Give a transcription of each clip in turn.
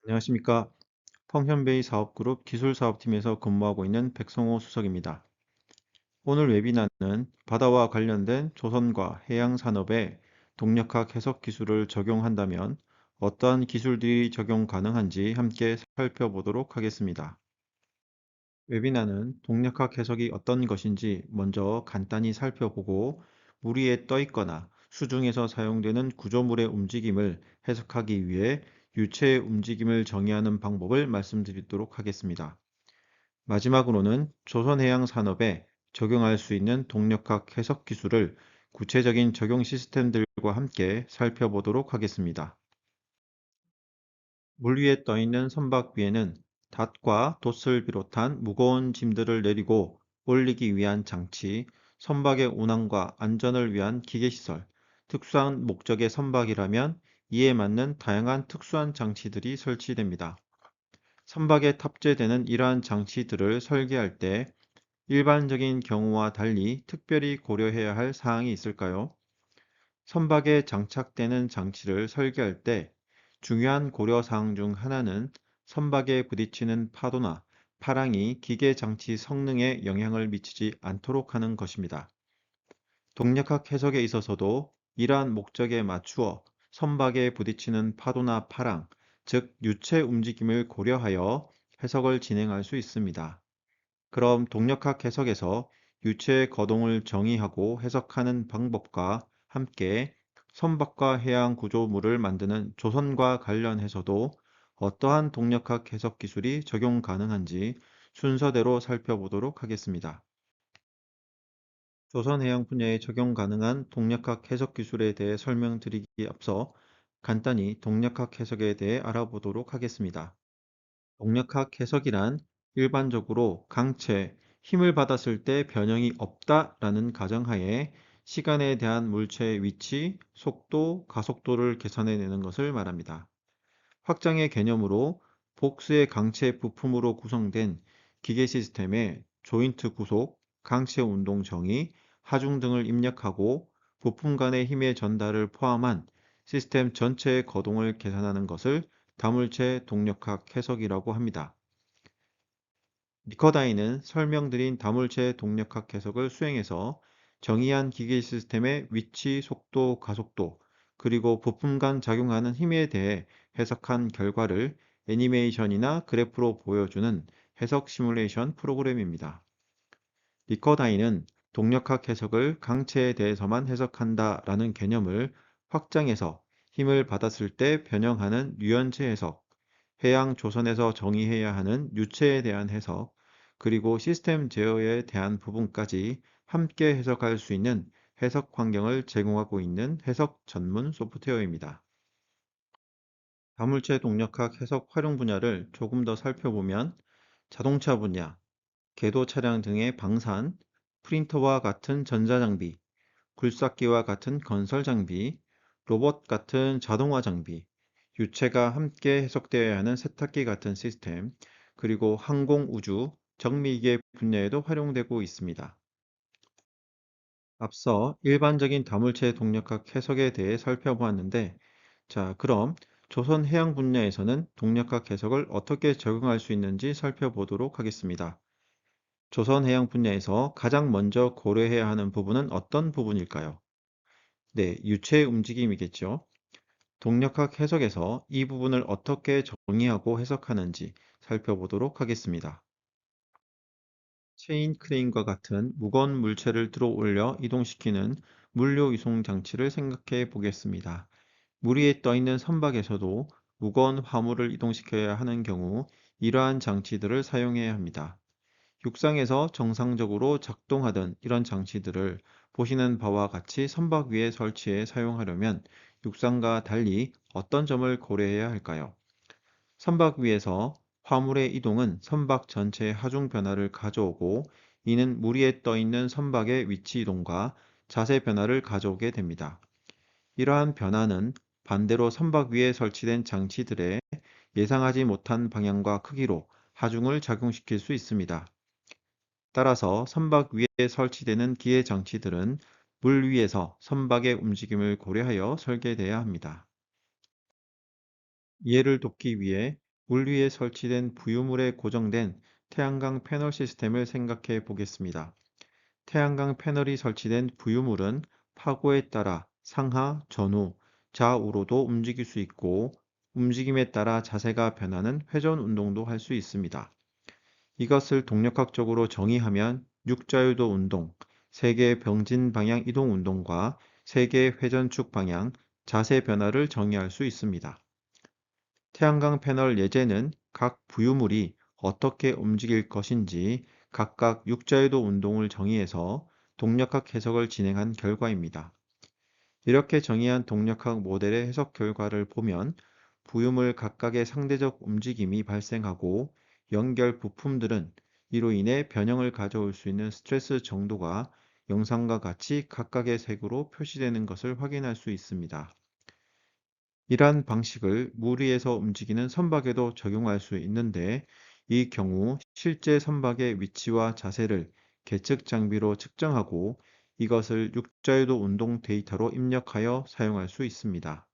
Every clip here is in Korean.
안녕하십니까. 펑현베이 사업그룹 기술사업팀에서 근무하고 있는 백성호 수석입니다. 오늘 웨비나는 바다와 관련된 조선과 해양 산업에 동력학 해석 기술을 적용한다면 어떠한 기술들이 적용 가능한지 함께 살펴보도록 하겠습니다. 웨비나는 동력학 해석이 어떤 것인지 먼저 간단히 살펴보고 물 위에 떠 있거나 수중에서 사용되는 구조물의 움직임을 해석하기 위해 유체의 움직임을 정의하는 방법을 말씀드리도록 하겠습니다. 마지막으로는 조선해양 산업에 적용할 수 있는 동력학 해석 기술을 구체적인 적용 시스템들과 함께 살펴보도록 하겠습니다. 물 위에 떠 있는 선박 위에는 닷과 돛을 비롯한 무거운 짐들을 내리고 올리기 위한 장치, 선박의 운항과 안전을 위한 기계시설, 특수한 목적의 선박이라면 이에 맞는 다양한 특수한 장치들이 설치됩니다. 선박에 탑재되는 이러한 장치들을 설계할 때 일반적인 경우와 달리 특별히 고려해야 할 사항이 있을까요? 선박에 장착되는 장치를 설계할 때 중요한 고려 사항 중 하나는 선박에 부딪히는 파도나 파랑이 기계 장치 성능에 영향을 미치지 않도록 하는 것입니다. 동력학 해석에 있어서도 이러한 목적에 맞추어 선박에 부딪히는 파도나 파랑, 즉 유체 움직임을 고려하여 해석을 진행할 수 있습니다. 그럼 동력학 해석에서 유체의 거동을 정의하고 해석하는 방법과 함께 선박과 해양 구조물을 만드는 조선과 관련해서도 어떠한 동력학 해석 기술이 적용 가능한지 순서대로 살펴보도록 하겠습니다. 조선해양 분야에 적용 가능한 동력학 해석 기술에 대해 설명드리기에 앞서 간단히 동력학 해석에 대해 알아보도록 하겠습니다. 동력학 해석이란 일반적으로 강체, 힘을 받았을 때 변형이 없다라는 가정하에 시간에 대한 물체의 위치, 속도, 가속도를 계산해내는 것을 말합니다. 확장의 개념으로 복수의 강체 부품으로 구성된 기계 시스템에 조인트 구속, 강체 운동 정의, 하중 등을 입력하고 부품 간의 힘의 전달을 포함한 시스템 전체의 거동을 계산하는 것을 다물체 동력학 해석이라고 합니다. 리커다이는 설명드린 다물체 동력학 해석을 수행해서 정의한 기계 시스템의 위치, 속도, 가속도, 그리고 부품 간 작용하는 힘에 대해 해석한 결과를 애니메이션이나 그래프로 보여주는 해석 시뮬레이션 프로그램입니다. 리커다이는 동력학 해석을 강체에 대해서만 해석한다라는 개념을 확장해서 힘을 받았을 때 변형하는 유연체 해석, 해양 조선에서 정의해야 하는 유체에 대한 해석, 그리고 시스템 제어에 대한 부분까지 함께 해석할 수 있는 해석 환경을 제공하고 있는 해석 전문 소프트웨어입니다. 다물체 동력학 해석 활용 분야를 조금 더 살펴보면 자동차 분야, 궤도 차량 등의 방산, 프린터와 같은 전자장비, 굴삭기와 같은 건설 장비, 로봇 같은 자동화 장비, 유체가 함께 해석되어야 하는 세탁기 같은 시스템, 그리고 항공 우주, 정미기계 분야에도 활용되고 있습니다. 앞서 일반적인 다물체 동력학 해석에 대해 살펴보았는데, 자, 그럼 조선 해양 분야에서는 동력학 해석을 어떻게 적용할 수 있는지 살펴보도록 하겠습니다. 조선 해양 분야에서 가장 먼저 고려해야 하는 부분은 어떤 부분일까요? 네, 유체의 움직임이겠죠. 동력학 해석에서 이 부분을 어떻게 정의하고 해석하는지 살펴보도록 하겠습니다. 체인 크레인과 같은 무거운 물체를 들어 올려 이동시키는 물류 이송 장치를 생각해 보겠습니다. 물 위에 떠 있는 선박에서도 무거운 화물을 이동시켜야 하는 경우 이러한 장치들을 사용해야 합니다. 육상에서 정상적으로 작동하던 이런 장치들을 보시는 바와 같이 선박 위에 설치해 사용하려면 육상과 달리 어떤 점을 고려해야 할까요? 선박 위에서 화물의 이동은 선박 전체의 하중 변화를 가져오고 이는 물 위에 떠 있는 선박의 위치 이동과 자세 변화를 가져오게 됩니다. 이러한 변화는 반대로 선박 위에 설치된 장치들의 예상하지 못한 방향과 크기로 하중을 작용시킬 수 있습니다. 따라서 선박 위에 설치되는 기계 장치들은 물 위에서 선박의 움직임을 고려하여 설계돼야 합니다. 이해를 돕기 위해 물 위에 설치된 부유물에 고정된 태양광 패널 시스템을 생각해 보겠습니다. 태양광 패널이 설치된 부유물은 파고에 따라 상하, 전후, 좌우로도 움직일 수 있고 움직임에 따라 자세가 변하는 회전 운동도 할 수 있습니다. 이것을 동력학적으로 정의하면 육자유도 운동, 세계 병진 방향 이동 운동과 세계 회전축 방향, 자세 변화를 정의할 수 있습니다. 태양광 패널 예제는 각 부유물이 어떻게 움직일 것인지 각각 육자유도 운동을 정의해서 동력학 해석을 진행한 결과입니다. 이렇게 정의한 동력학 모델의 해석 결과를 보면 부유물 각각의 상대적 움직임이 발생하고 연결 부품들은 이로 인해 변형을 가져올 수 있는 스트레스 정도가 영상과 같이 각각의 색으로 표시되는 것을 확인할 수 있습니다. 이러한 방식을 물 위에서 움직이는 선박에도 적용할 수 있는데 이 경우 실제 선박의 위치와 자세를 계측 장비로 측정하고 이것을 육자유도 운동 데이터로 입력하여 사용할 수 있습니다.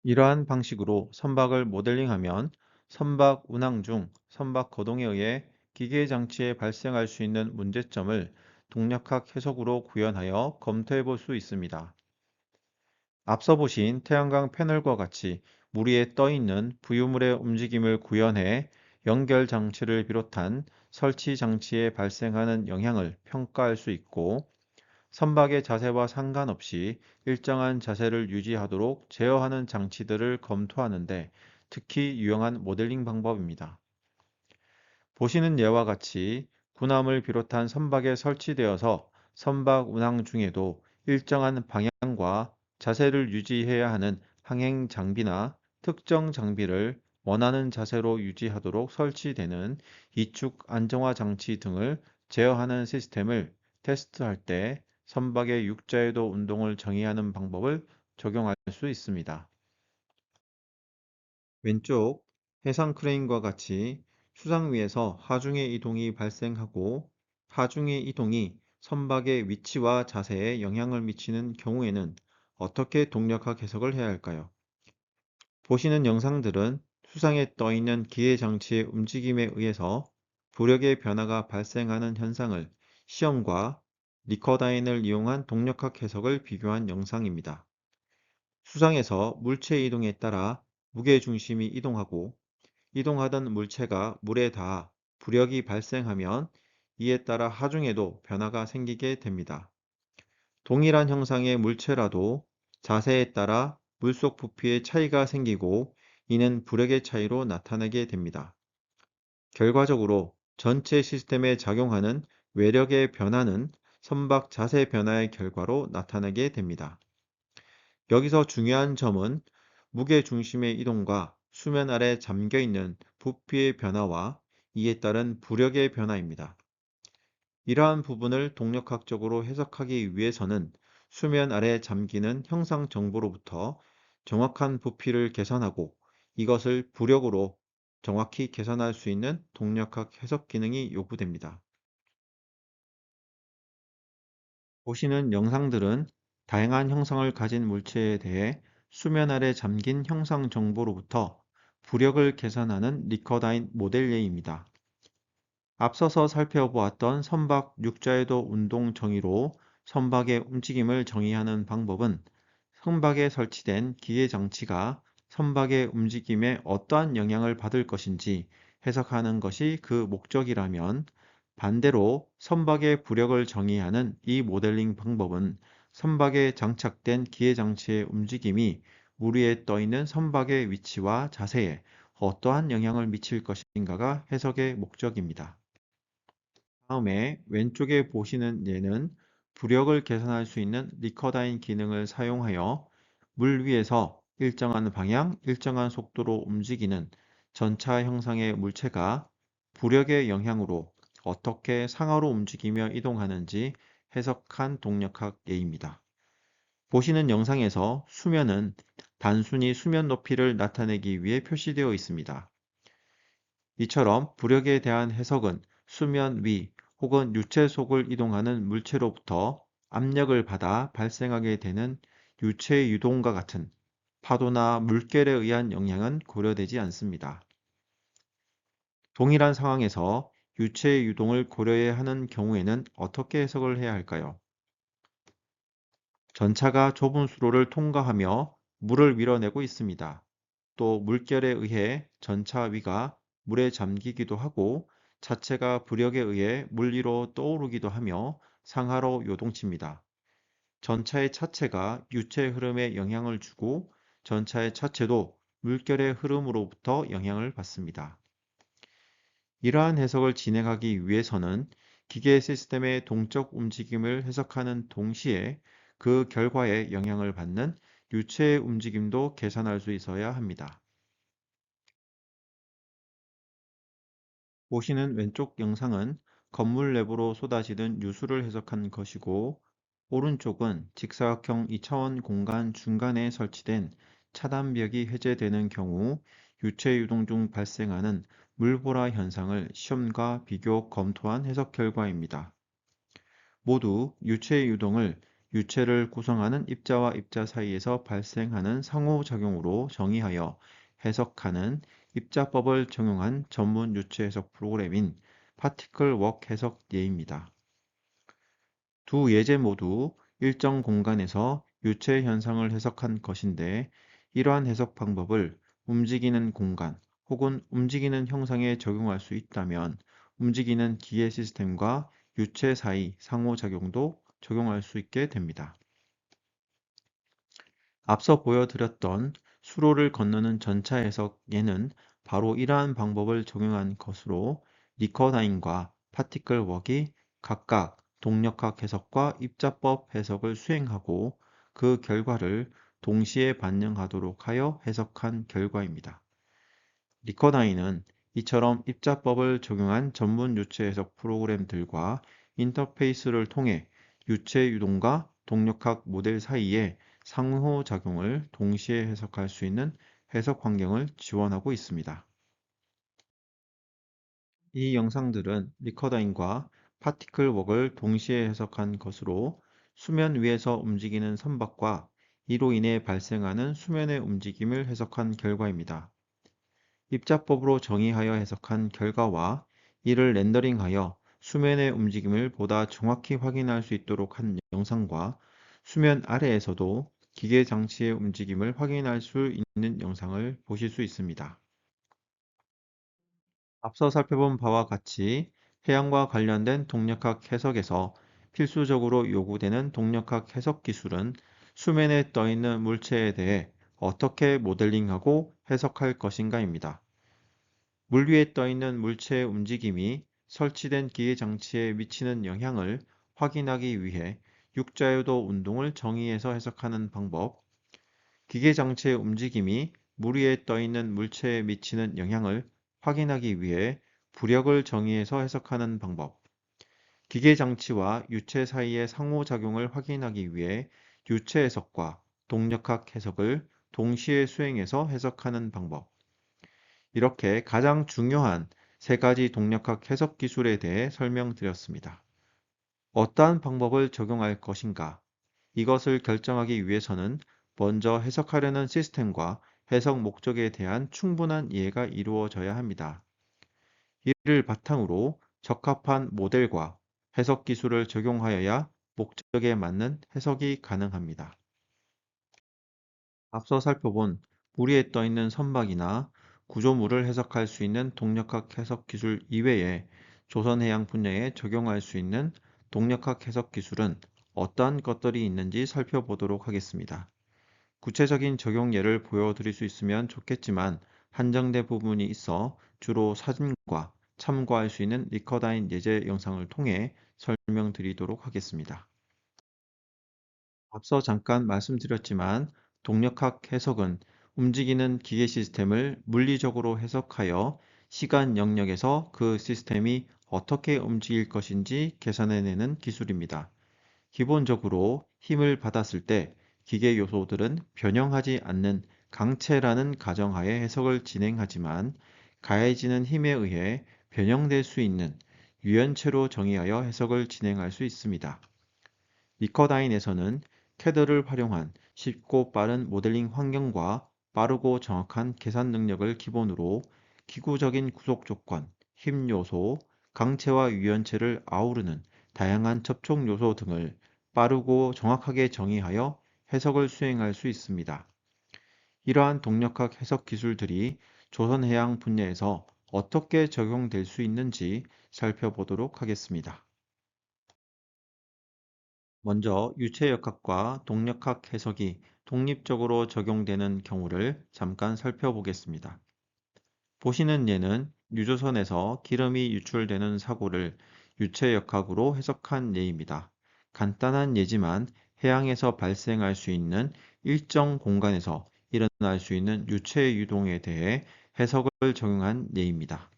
이러한 방식으로 선박을 모델링하면 선박 운항 중 선박 거동에 의해 기계 장치에 발생할 수 있는 문제점을 동력학 해석으로 구현하여 검토해 볼 수 있습니다. 앞서 보신 태양광 패널과 같이 물 위에 떠 있는 부유물의 움직임을 구현해 연결 장치를 비롯한 설치 장치에 발생하는 영향을 평가할 수 있고 선박의 자세와 상관없이 일정한 자세를 유지하도록 제어하는 장치들을 검토하는데 특히 유용한 모델링 방법입니다. 보시는 예와 같이 군함을 비롯한 선박에 설치되어서 선박 운항 중에도 일정한 방향과 자세를 유지해야 하는 항행 장비나 특정 장비를 원하는 자세로 유지하도록 설치되는 이축 안정화 장치 등을 제어하는 시스템을 테스트할 때 선박의 육자유도 운동을 정의하는 방법을 적용할 수 있습니다. 왼쪽 해상 크레인과 같이 수상 위에서 하중의 이동이 발생하고 하중의 이동이 선박의 위치와 자세에 영향을 미치는 경우에는 어떻게 동력학 해석을 해야 할까요? 보시는 영상들은 수상에 떠 있는 기계 장치의 움직임에 의해서 부력의 변화가 발생하는 현상을 시험과 리커다인을 이용한 동력학 해석을 비교한 영상입니다. 수상에서 물체 이동에 따라 무게 중심이 이동하고 이동하던 물체가 물에 닿아 부력이 발생하면 이에 따라 하중에도 변화가 생기게 됩니다. 동일한 형상의 물체라도 자세에 따라 물속 부피의 차이가 생기고 이는 부력의 차이로 나타나게 됩니다. 결과적으로 전체 시스템에 작용하는 외력의 변화는 선박 자세 변화의 결과로 나타나게 됩니다. 여기서 중요한 점은 무게 중심의 이동과 수면 아래 잠겨 있는 부피의 변화와 이에 따른 부력의 변화입니다. 이러한 부분을 동력학적으로 해석하기 위해서는 수면 아래 잠기는 형상 정보로부터 정확한 부피를 계산하고 이것을 부력으로 정확히 계산할 수 있는 동력학 해석 기능이 요구됩니다. 보시는 영상들은 다양한 형상을 가진 물체에 대해 수면 아래 잠긴 형상 정보로부터 부력을 계산하는 리커다인 모델 예입니다. 앞서서 살펴보았던 선박 육자유도 운동 정의로 선박의 움직임을 정의하는 방법은 선박에 설치된 기계 장치가 선박의 움직임에 어떠한 영향을 받을 것인지 해석하는 것이 그 목적이라면 반대로 선박의 부력을 정의하는 이 모델링 방법은 선박에 장착된 기계 장치의 움직임이 물 위에 떠 있는 선박의 위치와 자세에 어떠한 영향을 미칠 것인가가 해석의 목적입니다. 다음에 왼쪽에 보시는 예는 부력을 계산할 수 있는 리커다인 기능을 사용하여 물 위에서 일정한 방향, 일정한 속도로 움직이는 전차 형상의 물체가 부력의 영향으로 어떻게 상하로 움직이며 이동하는지 해석한 동력학 예입니다. 보시는 영상에서 수면은 단순히 수면 높이를 나타내기 위해 표시되어 있습니다. 이처럼 부력에 대한 해석은 수면 위 혹은 유체 속을 이동하는 물체로부터 압력을 받아 발생하게 되는 유체 유동과 같은 파도나 물결에 의한 영향은 고려되지 않습니다. 동일한 상황에서 유체의 유동을 고려해야 하는 경우에는 어떻게 해석을 해야 할까요? 전차가 좁은 수로를 통과하며 물을 밀어내고 있습니다. 또 물결에 의해 전차 위가 물에 잠기기도 하고 자체가 부력에 의해 물 위로 떠오르기도 하며 상하로 요동칩니다. 전차의 차체가 유체 흐름에 영향을 주고 전차의 차체도 물결의 흐름으로부터 영향을 받습니다. 이러한 해석을 진행하기 위해서는 기계 시스템의 동적 움직임을 해석하는 동시에 그 결과에 영향을 받는 유체의 움직임도 계산할 수 있어야 합니다. 보시는 왼쪽 영상은 건물 내부로 쏟아지는 유수를 해석한 것이고, 오른쪽은 직사각형 2차원 공간 중간에 설치된 차단벽이 해제되는 경우 유체 유동 중 발생하는 물보라 현상을 시험과 비교 검토한 해석 결과입니다. 모두 유체 유동을 유체를 구성하는 입자와 입자 사이에서 발생하는 상호작용으로 정의하여 해석하는 입자법을 적용한 전문 유체 해석 프로그램인 파티클 웍 해석 예입니다. 두 예제 모두 일정 공간에서 유체 현상을 해석한 것인데, 이러한 해석 방법을 움직이는 공간 혹은 움직이는 형상에 적용할 수 있다면 움직이는 기계 시스템과 유체 사이 상호작용도 적용할 수 있게 됩니다. 앞서 보여드렸던 수로를 건너는 전차 해석에는 바로 이러한 방법을 적용한 것으로 리커다인과 파티클 웍이 각각 동력학 해석과 입자법 해석을 수행하고 그 결과를 동시에 반영하도록 하여 해석한 결과입니다. 리커다인은 이처럼 입자법을 적용한 전문 유체 해석 프로그램들과 인터페이스를 통해 유체 유동과 동력학 모델 사이의 상호작용을 동시에 해석할 수 있는 해석 환경을 지원하고 있습니다. 이 영상들은 리커다인과 파티클 웍을 동시에 해석한 것으로 수면 위에서 움직이는 선박과 이로 인해 발생하는 수면의 움직임을 해석한 결과입니다. 입자법으로 정의하여 해석한 결과와 이를 렌더링하여 수면의 움직임을 보다 정확히 확인할 수 있도록 한 영상과 수면 아래에서도 기계 장치의 움직임을 확인할 수 있는 영상을 보실 수 있습니다. 앞서 살펴본 바와 같이 해양과 관련된 동력학 해석에서 필수적으로 요구되는 동력학 해석 기술은 수면에 떠있는 물체에 대해 어떻게 모델링하고 해석할 것인가입니다. 물 위에 떠있는 물체의 움직임이 설치된 기계 장치에 미치는 영향을 확인하기 위해 육자유도 운동을 정의해서 해석하는 방법, 기계 장치의 움직임이 물 위에 떠있는 물체에 미치는 영향을 확인하기 위해 부력을 정의해서 해석하는 방법, 기계 장치와 유체 사이의 상호작용을 확인하기 위해 유체 해석과 동력학 해석을 동시에 수행해서 해석하는 방법, 이렇게 가장 중요한 세 가지 동력학 해석 기술에 대해 설명드렸습니다. 어떠한 방법을 적용할 것인가? 이것을 결정하기 위해서는 먼저 해석하려는 시스템과 해석 목적에 대한 충분한 이해가 이루어져야 합니다. 이를 바탕으로 적합한 모델과 해석 기술을 적용하여야 목적에 맞는 해석이 가능합니다. 앞서 살펴본 물 위에 떠있는 선박이나 구조물을 해석할 수 있는 동력학 해석 기술 이외에 조선해양 분야에 적용할 수 있는 동력학 해석 기술은 어떠한 것들이 있는지 살펴보도록 하겠습니다. 구체적인 적용 예를 보여드릴 수 있으면 좋겠지만 한정된 부분이 있어 주로 사진과 참고할 수 있는 리커다인 예제 영상을 통해 설명드리도록 하겠습니다. 앞서 잠깐 말씀드렸지만 동력학 해석은 움직이는 기계 시스템을 물리적으로 해석하여 시간 영역에서 그 시스템이 어떻게 움직일 것인지 계산해내는 기술입니다. 기본적으로 힘을 받았을 때 기계 요소들은 변형하지 않는 강체라는 가정하에 해석을 진행하지만, 가해지는 힘에 의해 변형될 수 있는 유연체로 정의하여 해석을 진행할 수 있습니다. 리커다인에서는 캐드를 활용한 쉽고 빠른 모델링 환경과 빠르고 정확한 계산 능력을 기본으로 기구적인 구속 조건, 힘 요소, 강체와 유연체를 아우르는 다양한 접촉 요소 등을 빠르고 정확하게 정의하여 해석을 수행할 수 있습니다. 이러한 동력학 해석 기술들이 조선해양 분야에서 어떻게 적용될 수 있는지 살펴보도록 하겠습니다. 먼저 유체역학과 동력학 해석이 독립적으로 적용되는 경우를 잠깐 살펴보겠습니다. 보시는 예는 유조선에서 기름이 유출되는 사고를 유체역학으로 해석한 예입니다. 간단한 예지만 해양에서 발생할 수 있는 일정 공간에서 일어날 수 있는 유체 유동에 대해 해석을 적용한 예입니다.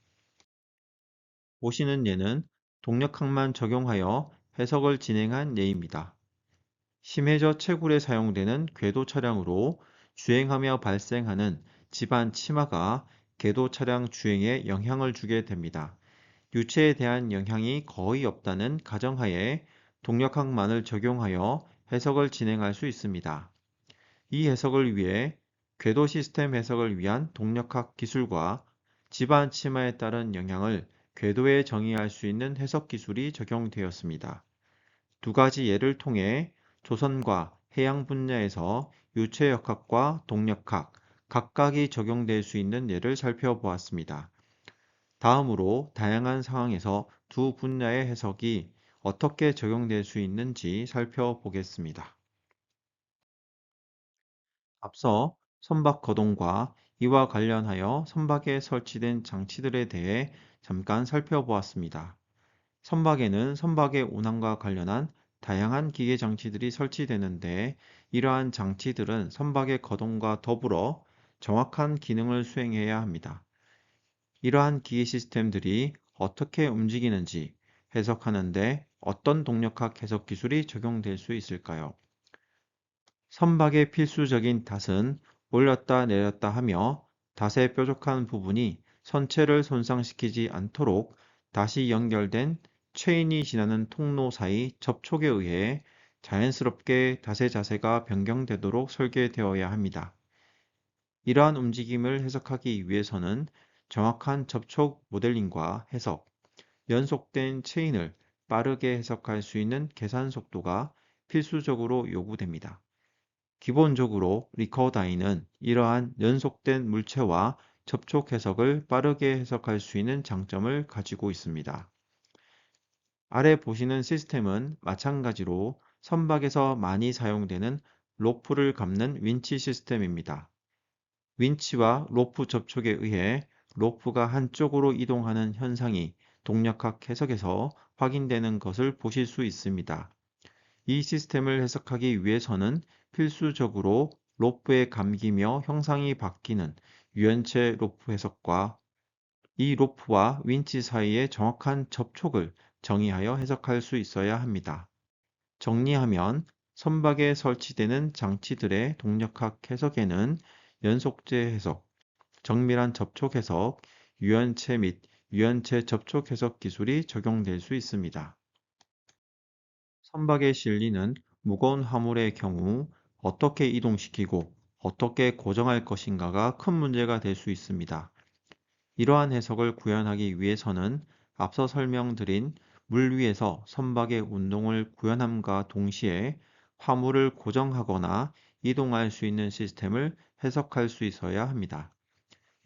보시는 예는 동력학만 적용하여 해석을 진행한 예입니다. 심해저 채굴에 사용되는 궤도 차량으로 주행하며 발생하는 집안 치마가 궤도 차량 주행에 영향을 주게 됩니다. 유체에 대한 영향이 거의 없다는 가정하에 동력학만을 적용하여 해석을 진행할 수 있습니다. 이 해석을 위해 궤도 시스템 해석을 위한 동력학 기술과 집안 치마에 따른 영향을 궤도에 정의할 수 있는 해석 기술이 적용되었습니다. 두 가지 예를 통해 조선과 해양 분야에서 유체역학과 동력학 각각이 적용될 수 있는 예를 살펴보았습니다. 다음으로 다양한 상황에서 두 분야의 해석이 어떻게 적용될 수 있는지 살펴보겠습니다. 앞서 선박 거동과 이와 관련하여 선박에 설치된 장치들에 대해 잠깐 살펴보았습니다. 선박에는 선박의 운항과 관련한 다양한 기계 장치들이 설치되는데 이러한 장치들은 선박의 거동과 더불어 정확한 기능을 수행해야 합니다. 이러한 기계 시스템들이 어떻게 움직이는지 해석하는데 어떤 동력학 해석 기술이 적용될 수 있을까요? 선박의 필수적인 닷은 올렸다 내렸다 하며 닷의 뾰족한 부분이 선체를 손상시키지 않도록 닷이 연결된 체인이 지나는 통로 사이 접촉에 의해 자연스럽게 닷의 자세가 변경되도록 설계되어야 합니다. 이러한 움직임을 해석하기 위해서는 정확한 접촉 모델링과 해석, 연속된 체인을 빠르게 해석할 수 있는 계산 속도가 필수적으로 요구됩니다. 기본적으로 리커다인은 이러한 연속된 물체와 접촉 해석을 빠르게 해석할 수 있는 장점을 가지고 있습니다. 아래 보시는 시스템은 마찬가지로 선박에서 많이 사용되는 로프를 감는 윈치 시스템입니다. 윈치와 로프 접촉에 의해 로프가 한쪽으로 이동하는 현상이 동력학 해석에서 확인되는 것을 보실 수 있습니다. 이 시스템을 해석하기 위해서는 필수적으로 로프에 감기며 형상이 바뀌는 유연체 로프 해석과 이 로프와 윈치 사이의 정확한 접촉을 정의하여 해석할 수 있어야 합니다. 정리하면 선박에 설치되는 장치들의 동력학 해석에는 연속제 해석, 정밀한 접촉 해석, 유연체 및 유연체 접촉 해석 기술이 적용될 수 있습니다. 선박에 실리는 무거운 화물의 경우 어떻게 이동시키고 어떻게 고정할 것인가가 큰 문제가 될 수 있습니다. 이러한 해석을 구현하기 위해서는 앞서 설명드린 물 위에서 선박의 운동을 구현함과 동시에 화물을 고정하거나 이동할 수 있는 시스템을 해석할 수 있어야 합니다.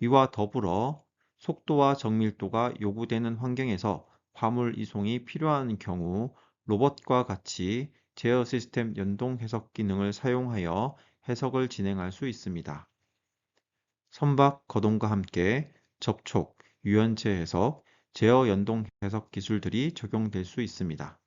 이와 더불어 속도와 정밀도가 요구되는 환경에서 화물 이송이 필요한 경우 로봇과 같이 제어 시스템 연동 해석 기능을 사용하여 해석을 진행할 수 있습니다. 선박 거동과 함께 접촉, 유연체 해석, 제어 연동 해석 기술들이 적용될 수 있습니다.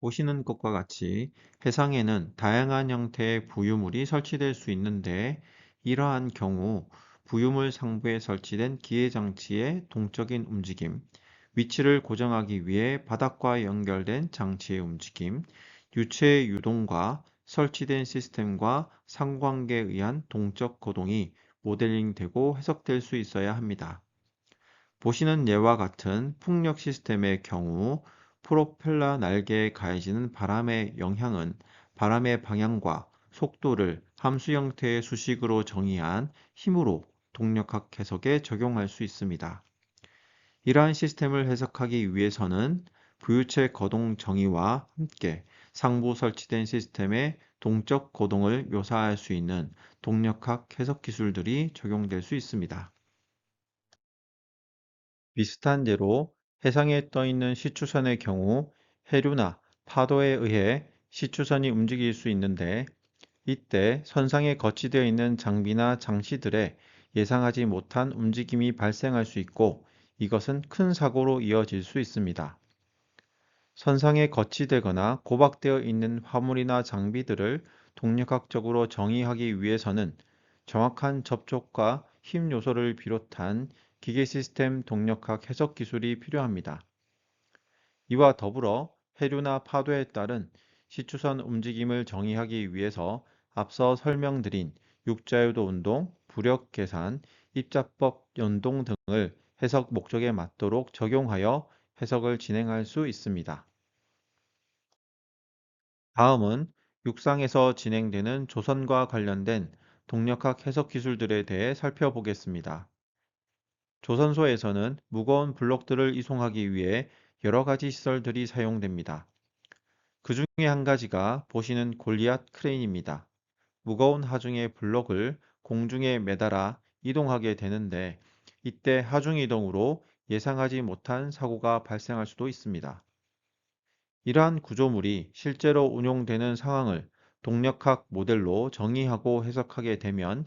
보시는 것과 같이 해상에는 다양한 형태의 부유물이 설치될 수 있는데 이러한 경우 부유물 상부에 설치된 기해장치의 동적인 움직임, 위치를 고정하기 위해 바닥과 연결된 장치의 움직임, 유체의 유동과 설치된 시스템과 상관계에 의한 동적 거동이 모델링되고 해석될 수 있어야 합니다. 보시는 예와 같은 풍력 시스템의 경우 프로펠러 날개에 가해지는 바람의 영향은 바람의 방향과 속도를 함수 형태의 수식으로 정의한 힘으로 동력학 해석에 적용할 수 있습니다. 이러한 시스템을 해석하기 위해서는 부유체 거동 정의와 함께 상부 설치된 시스템의 동적 거동을 묘사할 수 있는 동력학 해석 기술들이 적용될 수 있습니다. 비슷한 예로 해상에 떠 있는 시추선의 경우 해류나 파도에 의해 시추선이 움직일 수 있는데, 이때 선상에 거치되어 있는 장비나 장치들에 예상하지 못한 움직임이 발생할 수 있고, 이것은 큰 사고로 이어질 수 있습니다. 선상에 거치되거나 고박되어 있는 화물이나 장비들을 동력학적으로 정의하기 위해서는 정확한 접촉과 힘 요소를 비롯한 기계 시스템 동력학 해석 기술이 필요합니다. 이와 더불어 해류나 파도에 따른 시추선 움직임을 정의하기 위해서 앞서 설명드린 육자유도 운동, 부력 계산, 입자법 연동 등을 해석 목적에 맞도록 적용하여 해석을 진행할 수 있습니다. 다음은 육상에서 진행되는 조선과 관련된 동력학 해석 기술들에 대해 살펴보겠습니다. 조선소에서는 무거운 블록들을 이송하기 위해 여러 가지 시설들이 사용됩니다. 그 중에 한 가지가 보시는 골리앗 크레인입니다. 무거운 하중의 블록을 공중에 매달아 이동하게 되는데, 이때 하중 이동으로 예상하지 못한 사고가 발생할 수도 있습니다. 이러한 구조물이 실제로 운용되는 상황을 동력학 모델로 정의하고 해석하게 되면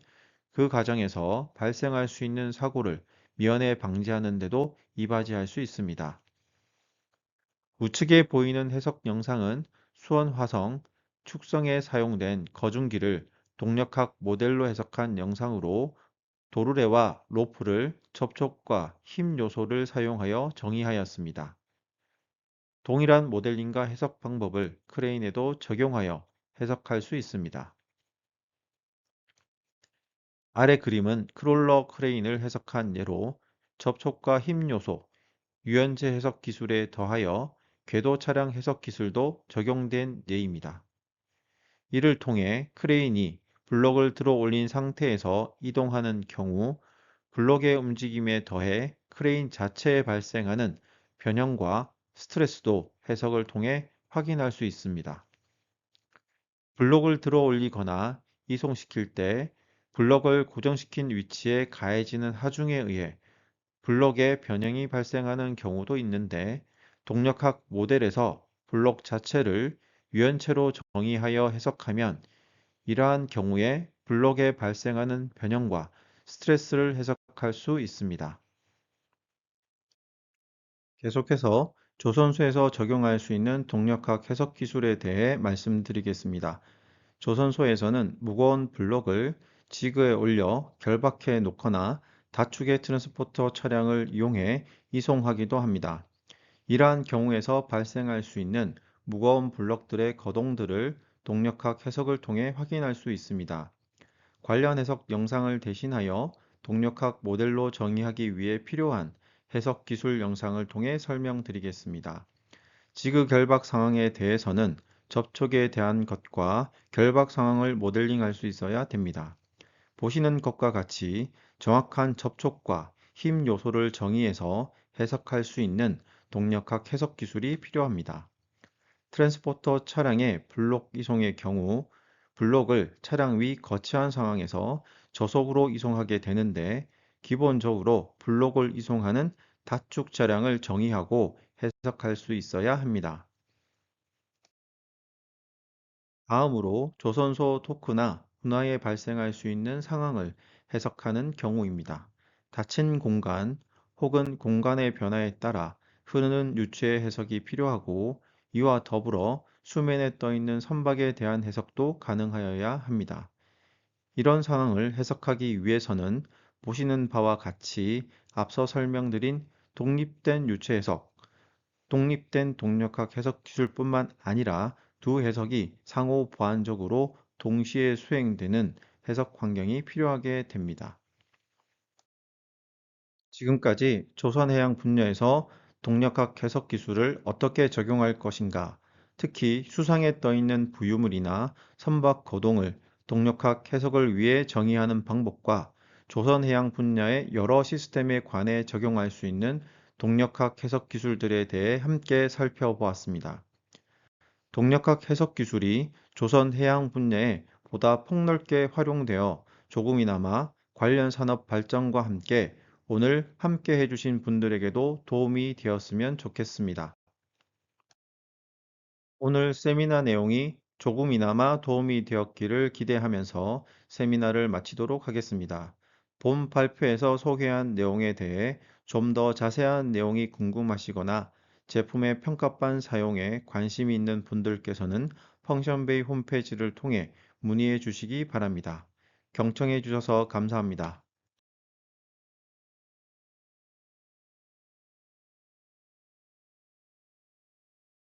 그 과정에서 발생할 수 있는 사고를 미연에 방지하는 데도 이바지할 수 있습니다. 우측에 보이는 해석 영상은 수원 화성 축성에 사용된 거중기를 동력학 모델로 해석한 영상으로 도르래와 로프를 접촉과 힘 요소를 사용하여 정의하였습니다. 동일한 모델링과 해석 방법을 크레인에도 적용하여 해석할 수 있습니다. 아래 그림은 크롤러 크레인을 해석한 예로 접촉과 힘 요소, 유연체 해석 기술에 더하여 궤도 차량 해석 기술도 적용된 예입니다. 이를 통해 크레인이 블록을 들어 올린 상태에서 이동하는 경우 블록의 움직임에 더해 크레인 자체에 발생하는 변형과 스트레스도 해석을 통해 확인할 수 있습니다. 블록을 들어 올리거나 이송시킬 때 블록을 고정시킨 위치에 가해지는 하중에 의해 블록의 변형이 발생하는 경우도 있는데, 동력학 모델에서 블록 자체를 유연체로 정의하여 해석하면 이러한 경우에 블록에 발생하는 변형과 스트레스를 해석할 수 있습니다. 계속해서 조선소에서 적용할 수 있는 동력학 해석 기술에 대해 말씀드리겠습니다. 조선소에서는 무거운 블록을 지그에 올려 결박해 놓거나 다축의 트랜스포터 차량을 이용해 이송하기도 합니다. 이러한 경우에서 발생할 수 있는 무거운 블록들의 거동들을 동력학 해석을 통해 확인할 수 있습니다. 관련 해석 영상을 대신하여 동력학 모델로 정의하기 위해 필요한 해석 기술 영상을 통해 설명드리겠습니다. 지그 결박 상황에 대해서는 접촉에 대한 것과 결박 상황을 모델링할 수 있어야 됩니다. 보시는 것과 같이 정확한 접촉과 힘 요소를 정의해서 해석할 수 있는 동력학 해석 기술이 필요합니다. 트랜스포터 차량의 블록 이송의 경우 블록을 차량 위 거치한 상황에서 저속으로 이송하게 되는데, 기본적으로 블록을 이송하는 다축 차량을 정의하고 해석할 수 있어야 합니다. 다음으로 조선소 토크나 분화에 발생할 수 있는 상황을 해석하는 경우입니다. 닫힌 공간 혹은 공간의 변화에 따라 흐르는 유체의 해석이 필요하고, 이와 더불어 수면에 떠 있는 선박에 대한 해석도 가능하여야 합니다. 이런 상황을 해석하기 위해서는 보시는 바와 같이 앞서 설명드린 독립된 유체 해석, 독립된 동력학 해석 기술뿐만 아니라 두 해석이 상호 보완적으로 동시에 수행되는 해석 환경이 필요하게 됩니다. 지금까지 조선해양 분야에서 동력학 해석 기술을 어떻게 적용할 것인가, 특히 수상에 떠 있는 부유물이나 선박 거동을 동력학 해석을 위해 정의하는 방법과 조선 해양 분야의 여러 시스템에 관해 적용할 수 있는 동력학 해석 기술들에 대해 함께 살펴보았습니다. 동력학 해석 기술이 조선 해양 분야에 보다 폭넓게 활용되어 조금이나마 관련 산업 발전과 함께 오늘 함께 해주신 분들에게도 도움이 되었으면 좋겠습니다. 오늘 세미나 내용이 조금이나마 도움이 되었기를 기대하면서 세미나를 마치도록 하겠습니다. 본 발표에서 소개한 내용에 대해 좀 더 자세한 내용이 궁금하시거나 제품의 평가판 사용에 관심이 있는 분들께서는 펑션베이 홈페이지를 통해 문의해 주시기 바랍니다. 경청해 주셔서 감사합니다.